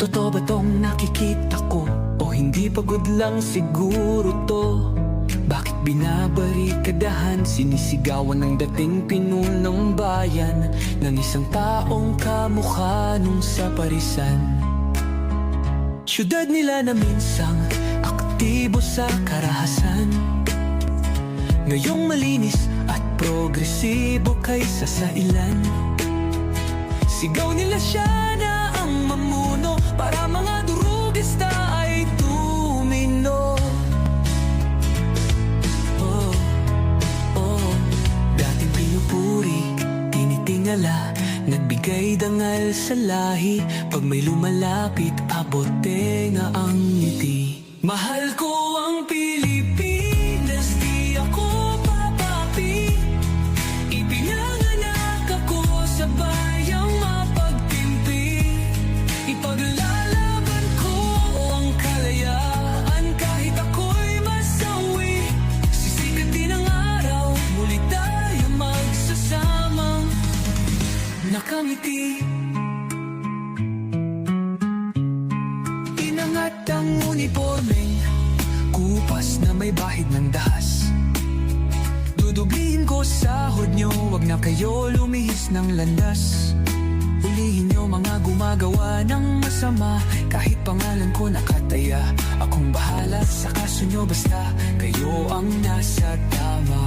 Totoo ba tong nakikita ko? O hindi pagod lang siguro to? Bakit binabarikadahan, sinisigawan ng dating pinunong bayan ng isang taong kamukha nung sa parisan? Syudad nila na minsang aktibo sa karahasan, ngayong malinis at progresibo kaysa sa ilan. Sigaw nila siya na ang mamuno, para mga durugista ay tumino. Dating pinupuri, tinitingala, nagbigay dangal sa lahi. Pag may lumalapit, abot tenga ang ngiti. Mahal ko ang Pilipinas, di ako papapi. Ipinanganak ako sa bayang mapagtimpi. Ipaglalaban ko ang kalayaan kahit ako'y masawi. Sisikat din ang araw, muli tayo magsasamang nakangiti. Inangat ang uniformeng kupas na may bahid ng dahas. Dudublihin ko sahod nyo, wag na kayo lumihis ng landas. Ulihin nyo mga gumagawa ng masama, kahit pangalan ko nakataya. Akong bahala sa kaso nyo, basta kayo ang nasa tama.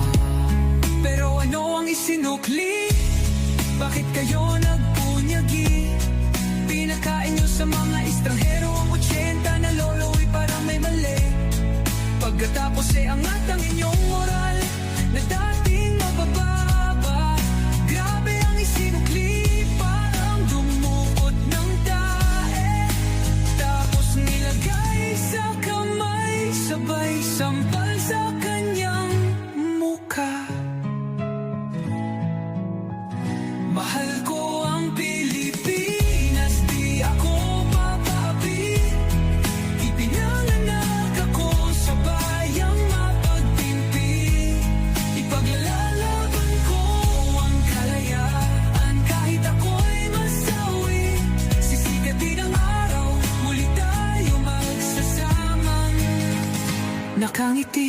Pero ano ang isinukli? Bakit kayo nagpunyagi? Pinakain nyo sa mga estranghero ang 80 na lolo'y parang may mali. Pagkatapos angat ang inyong moral na dating mabababa. Grabe ang isinukli, parang dumukot ng tae. Tapos nilagay sa kamay, sabay sampal sa kanyang mukha. Mahal ko ang Pilipinas, di ako papapi. Ipinanganak ako sa bayang mapagtimpi. Ipaglalaban ko ang kalayaan kahit ako'y masawi. Sisikat din ang araw, muli tayo magsasamang nakangiti.